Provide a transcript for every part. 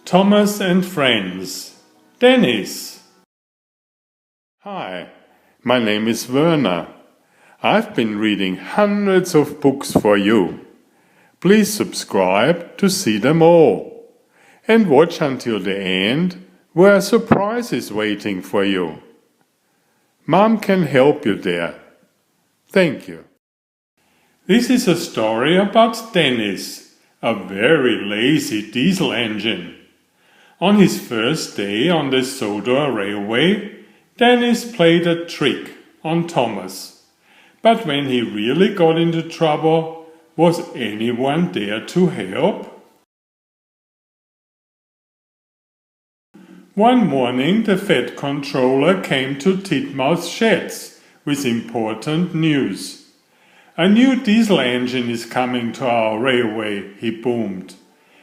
Thomas and Friends. Dennis. Hi, my name is Werner. I've been reading hundreds of books for you. Please subscribe to see them all. And watch until the end, where a surprise is waiting for you. Mom can help you there. Thank you. This is a story about Dennis, a very lazy diesel engine. On his first day on the Sodor Railway, Dennis played a trick on Thomas. But when he really got into trouble, was anyone there to help? One morning the Fed controller came to Titmouth's sheds with important news. "A new diesel engine is coming to our railway," he boomed.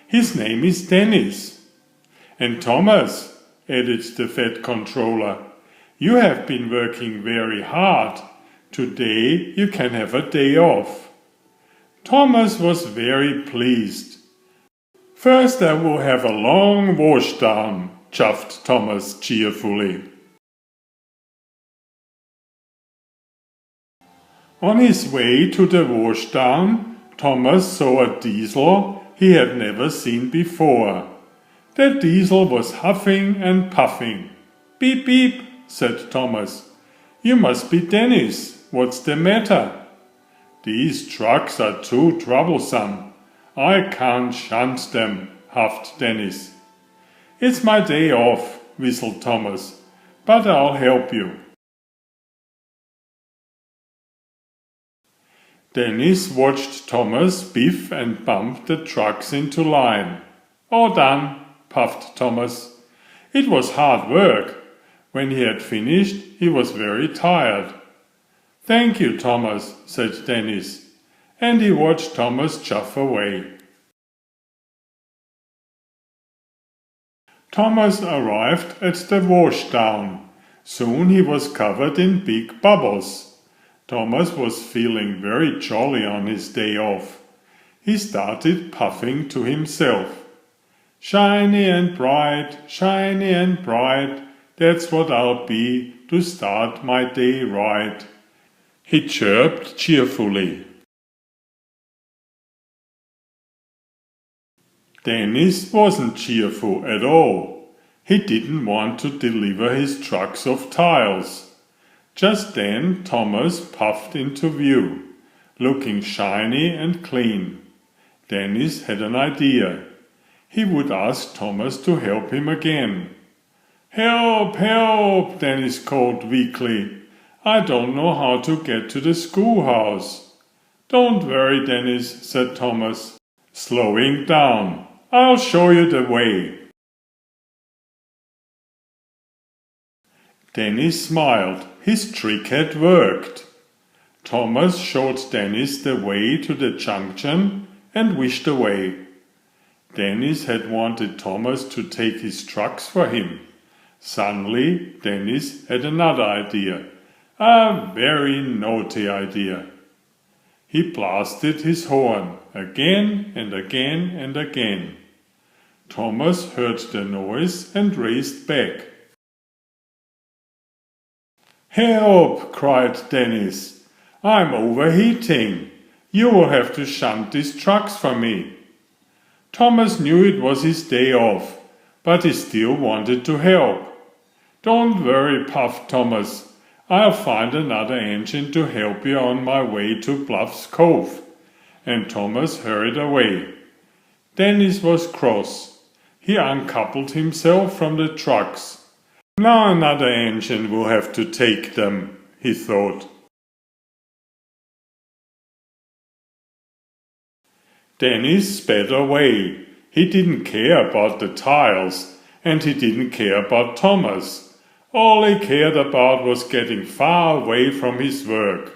"His name is Dennis." "And Thomas," added the Fed controller, "you have been working very hard. Today you can have a day off." Thomas was very pleased. "First I will have a long wash down," chuffed Thomas cheerfully. On his way to the wash down, Thomas saw a diesel he had never seen before. The diesel was huffing and puffing. "Beep, beep," said Thomas. "You must be Dennis. What's the matter?" "These trucks are too troublesome. I can't shunt them," huffed Dennis. "It's my day off," whistled Thomas, "but I'll help you." Dennis watched Thomas biff and bump the trucks into line. "All done," puffed Thomas. It was hard work. When he had finished, he was very tired. "Thank you, Thomas," said Dennis, and he watched Thomas chuff away. Thomas arrived at the washdown. Soon he was covered in big bubbles. Thomas was feeling very jolly on his day off. He started puffing to himself. "Shiny and bright, that's what I'll be to start my day right," he chirped cheerfully. Dennis wasn't cheerful at all. He didn't want to deliver his trucks of tiles. Just then Thomas puffed into view, looking shiny and clean. Dennis had an idea. He would ask Thomas to help him again. "Help, help," Dennis called weakly. "I don't know how to get to the schoolhouse." "Don't worry, Dennis," said Thomas, slowing down. "I'll show you the way." Dennis smiled. His trick had worked. Thomas showed Dennis the way to the junction and wished away. Dennis had wanted Thomas to take his trucks for him. Suddenly, Dennis had another idea. A very naughty idea. He blasted his horn again and again and again. Thomas heard the noise and raced back. "Help!" cried Dennis. "I'm overheating. You will have to shunt these trucks for me." Thomas knew it was his day off, but he still wanted to help. "Don't worry," puffed Thomas. "I'll find another engine to help you on my way to Bluff's Cove." And Thomas hurried away. Dennis was cross. He uncoupled himself from the trucks. "Now another engine will have to take them," he thought. Dennis sped away. He didn't care about the tiles, and he didn't care about Thomas. All he cared about was getting far away from his work.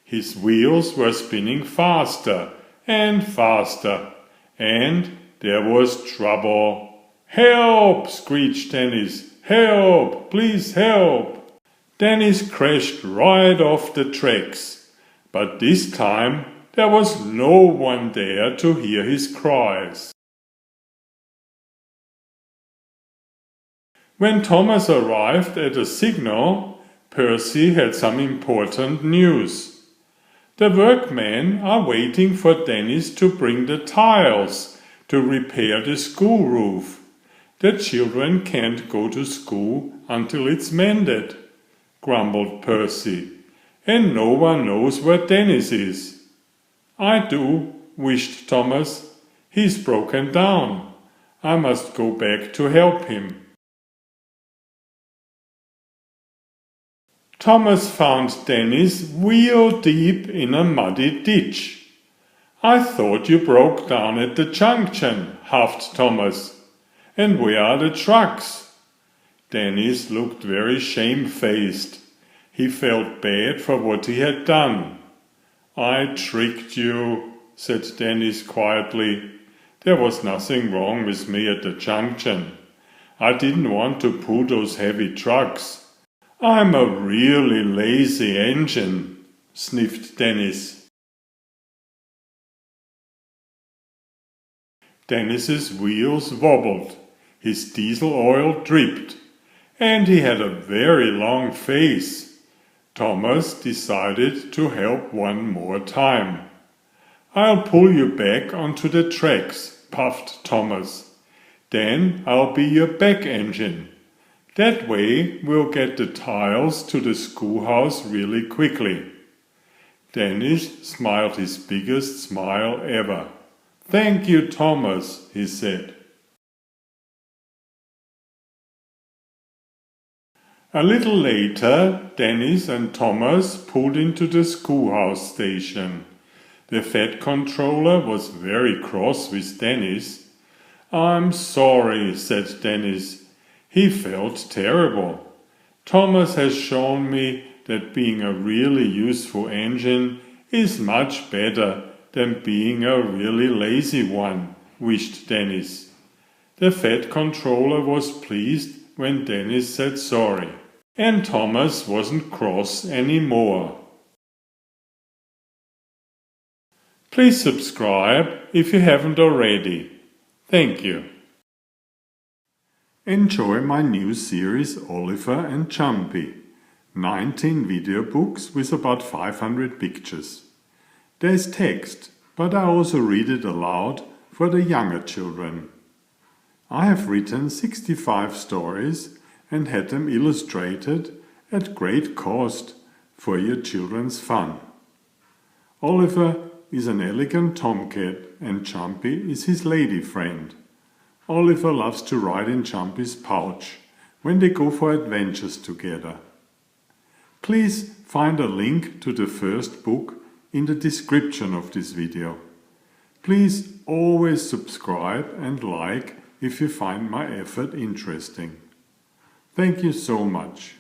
His wheels were spinning faster and faster, and there was trouble. "Help!" screeched Dennis. "Help! Please help!" Dennis crashed right off the tracks, but this time there was no one there to hear his cries. When Thomas arrived at a signal, Percy had some important news. The workmen are waiting for Dennis to bring the tiles to repair the school roof. The children can't go to school until it's mended, grumbled Percy, and no one knows where Dennis is. I do, wished Thomas. He's broken down. I must go back to help him. Thomas found Dennis wheel deep in a muddy ditch. I thought you broke down at the junction, huffed Thomas. And where are the trucks? Dennis looked very shamefaced. He felt bad for what he had done. I tricked you, said Dennis quietly. There was nothing wrong with me at the junction. I didn't want to pull those heavy trucks. I'm a really lazy engine, sniffed Dennis. Dennis's wheels wobbled, his diesel oil dripped, and he had a very long face. Thomas decided to help one more time. I'll pull you back onto the tracks, puffed Thomas. Then I'll be your back engine. That way we'll get the tiles to the schoolhouse really quickly. Dennis smiled his biggest smile ever. Thank you, Thomas, he said. A little later, Dennis and Thomas pulled into the schoolhouse station. The Fed controller was very cross with Dennis. I'm sorry, said Dennis. He felt terrible. Thomas has shown me that being a really useful engine is much better than being a really lazy one, wished Dennis. The Fed controller was pleased when Dennis said sorry, and Thomas wasn't cross anymore. Please subscribe if you haven't already. Thank you. Enjoy my new series Oliver and Jumpy. 19 video books with about 500 pictures. There's text, but I also read it aloud for the younger children. I have written 65 stories and had them illustrated at great cost for your children's fun. Oliver is an elegant tomcat and Jumpy is his lady friend. Oliver loves to ride in Jumpy's pouch when they go for adventures together. Please find a link to the first book in the description of this video. Please always subscribe and like if you find my effort interesting. Thank you so much.